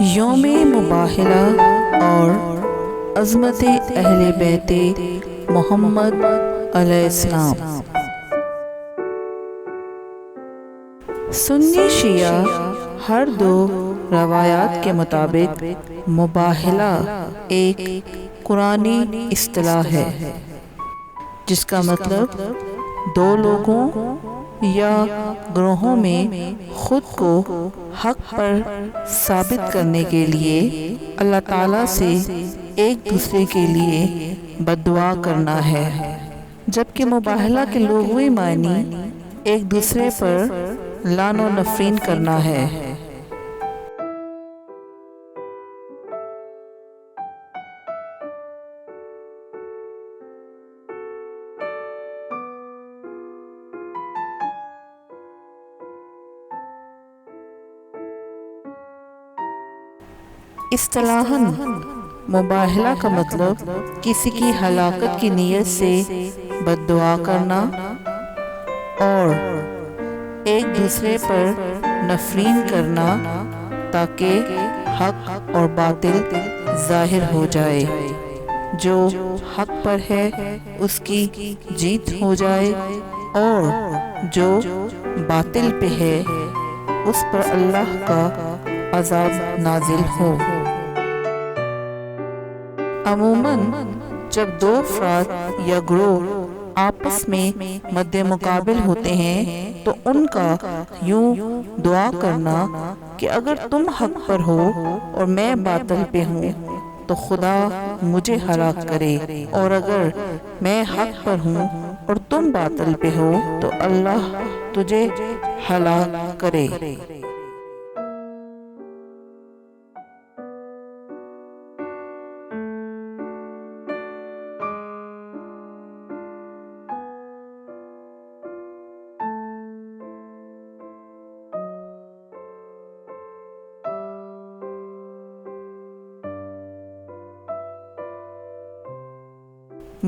یوم مباہلہ اور عظمت اہل بیت محمد علیہ السلام۔ سنی شیعہ ہر دو روایات کے مطابق مباہلہ ایک قرآنی اصطلاح ہے جس کا مطلب دو لوگوں یا گروہوں میں خود کو حق پر ثابت کرنے کے لیے اللہ تعالیٰ سے ایک دوسرے کے لیے بددعا کرنا ہے، جبکہ مباہلہ کے لغوی معنی ایک دوسرے پر لعن و نفرین کرنا ہے۔ اصطلاحاً مباہلہ کا مطلب کسی کی ہلاکت کی نیت سے بددعا کرنا اور ایک دوسرے پر نفرین کرنا تاکہ حق اور باطل ظاہر ہو جائے، جو حق پر ہے اس کی جیت ہو جائے اور جو باطل پہ ہے اس پر اللہ کا عذاب نازل ہو۔ عموماً جب دو افراد یا گروہ آپس میں مد مقابل ہوتے ہیں تو ان کا یوں دعا کرنا کہ اگر تم حق پر ہو اور میں باطل پہ ہوں تو خدا مجھے ہلاک کرے، اور اگر میں حق پر ہوں اور تم باطل پہ ہو تو اللہ تجھے ہلاک کرے۔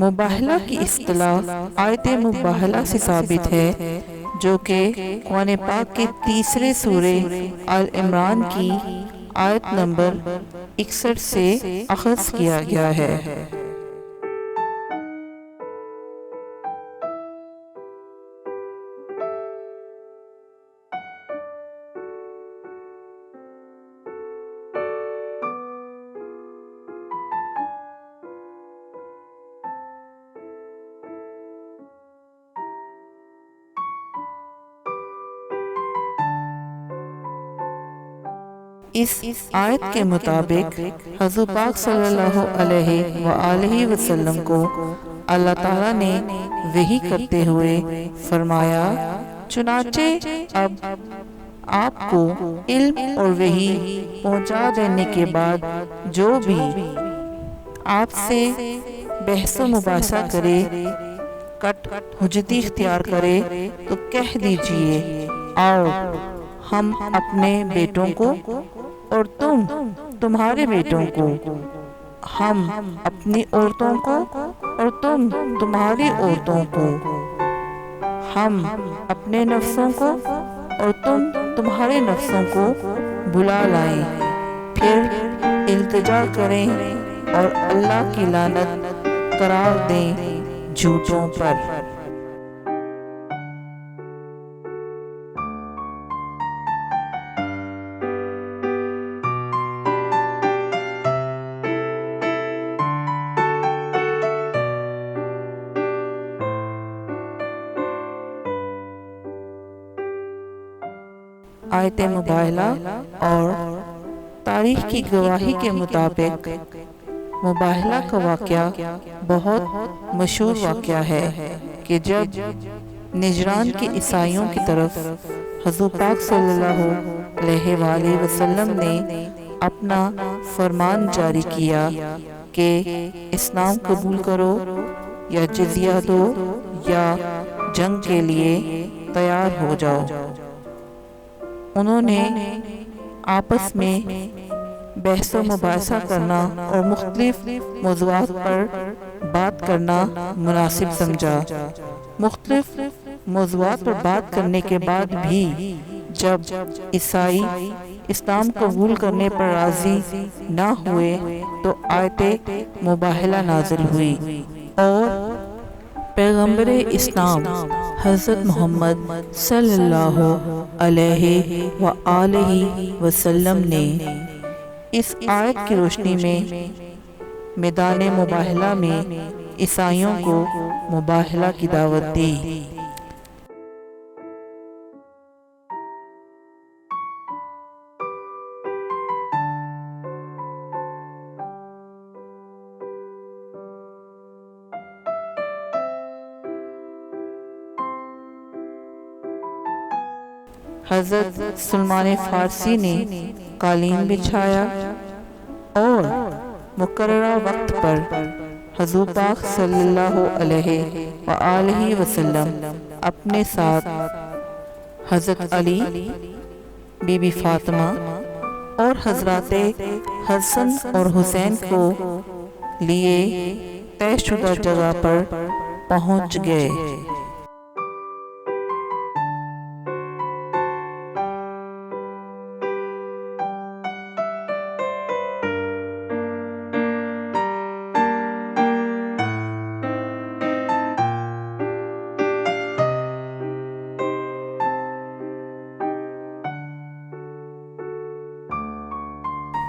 مباہلہ کی اصطلاح آیت مباہلہ سے ثابت ہے، جو کہ قرآن پاک کے تیسرے سورہ آل عمران کی آیت نمبر 61 سے اخذ کیا گیا ہے۔ اس آیت کے مطابق حضور پاک صلی اللہ علیہ وآلہ وسلم کو اللہ تعالیٰ نے وحی کرتے ہوئے فرمایا، چنانچہ اب آپ کو علم اور وحی پہنچا دینے کے بعد جو بھی آپ سے بحث و مباحثہ کرے، کٹ حجتی اختیار کرے تو کہہ دیجئے، آؤ ہم اپنے بیٹوں کو اور تم تمہارے بیٹوں کو، ہم اپنی عورتوں کو اور تم تمہاری عورتوں کو، ہم اپنے نفسوں کو اور تم تمہارے نفسوں کو بلا لائیں، پھر التجا کریں اور اللہ کی لعنت قرار دیں جھوٹوں پر۔ آیت مباہلہ اور تاریخ کی گواہی کے مطابق مباہلہ کا واقعہ بہت مشہور واقعہ ہے کہ جب نجران کے عیسائیوں کی طرف حضور پاک صلی اللہ علیہ وآلہ وسلم نے اپنا فرمان جاری کیا کہ اسلام قبول کرو یا جزیہ دو یا جنگ کے لیے تیار ہو جاؤ، انہوں نے آپس میں بحث و مباحثہ کرنا اور مختلف موضوعات پر بات کرنا مناسب سمجھا۔ مختلف موضوعات پر بات کرنے کے بعد بھی جب عیسائی اسلام قبول کرنے پر راضی نہ ہوئے تو آیت مباہلہ نازل ہوئی اور پیغمبر اسلام حضرت محمد صلی اللہ علیہ وآلہ وسلم نے اس آیت کی روشنی میں میدان مباہلہ میں عیسائیوں کو مباہلہ کی دعوت دی۔ حضرت سلمان فارسی نے قالین بچھایا اور مقررہ وقت پر حضور پاک صلی اللہ علیہ وآلہ وسلم اپنے ساتھ حضرت علی، بی بی فاطمہ اور حضرات حسن اور حسین کو لیے طے شدہ جگہ پر پہنچ گئے۔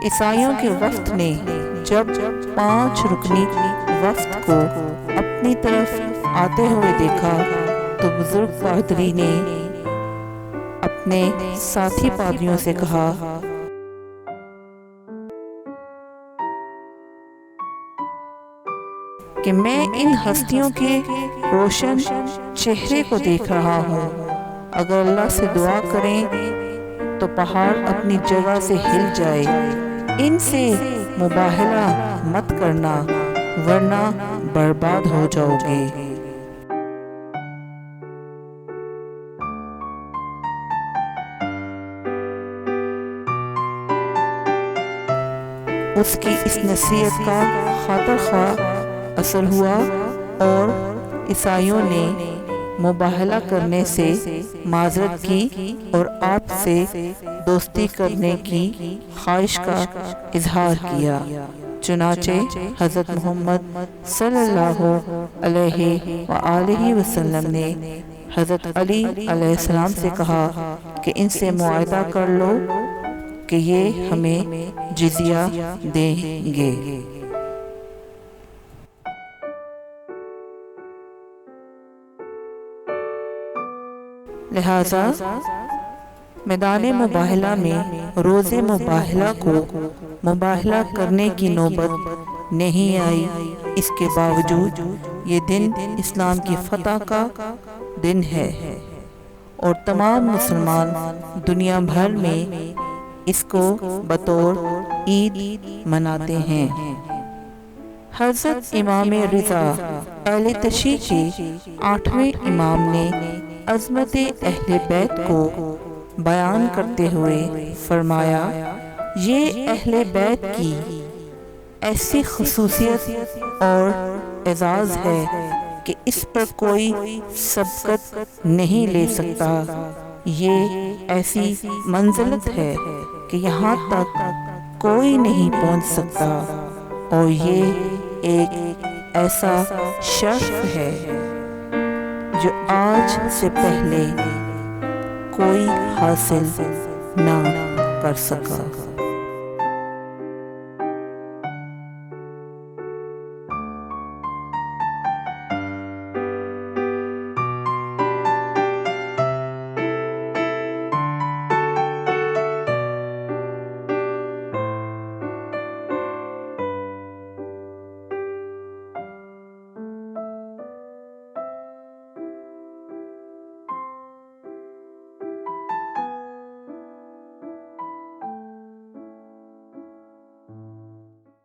عیسائیوں کے وفد نے جب 5 رکنی وفد کو اپنی طرف آتے ہوئے دیکھا تو بزرگ پادری نے اپنے ساتھی پادریوں سے کہا کہ میں ان ہستیوں کے روشن چہرے کو دیکھ رہا ہوں، اگر اللہ سے دعا کریں تو پہاڑ اپنی جگہ سے ہل جائے، ان سے مباہلہ مت کرنا ورنہ برباد ہو جاؤ گے۔ اس کی اس نصیحت کا خاطر خواہ اثر ہوا اور عیسائیوں نے مباہلہ کرنے سے معذرت کی اور آپ سے دوستی کرنے کی خواہش کا اظہار کیا۔ چنانچہ حضرت محمد صلی اللہ علیہ وآلہ وسلم نے حضرت علی علیہ السلام سے کہا کہ ان سے معاہدہ کر لو کہ یہ ہمیں جزیہ دیں گے۔ لہذا میدان مباہلہ میں روز مباہلہ کو مباہلہ کرنے کی نوبت نہیں آئی۔ اس کے باوجود یہ دن اسلام کی فتح کا دن ہے اور تمام مسلمان دنیا بھر میں اس کو بطور عید مناتے ہیں۔ حضرت امام رضا اہل تشیع کے 8ویں امام نے عظمت اہل بیت کو بیان کرتے ہوئے فرمایا، یہ اہل بیت کی ایسی خصوصیت اور اعزاز ہے کہ اس پر کوئی سبقت نہیں لے سکتا۔ یہ ایسی منزلت ہے کہ یہاں تک کوئی نہیں پہنچ سکتا اور یہ ایک ایسا شرف ہے جو آج سے پہلے کوئی حاصل نہ کر سکا۔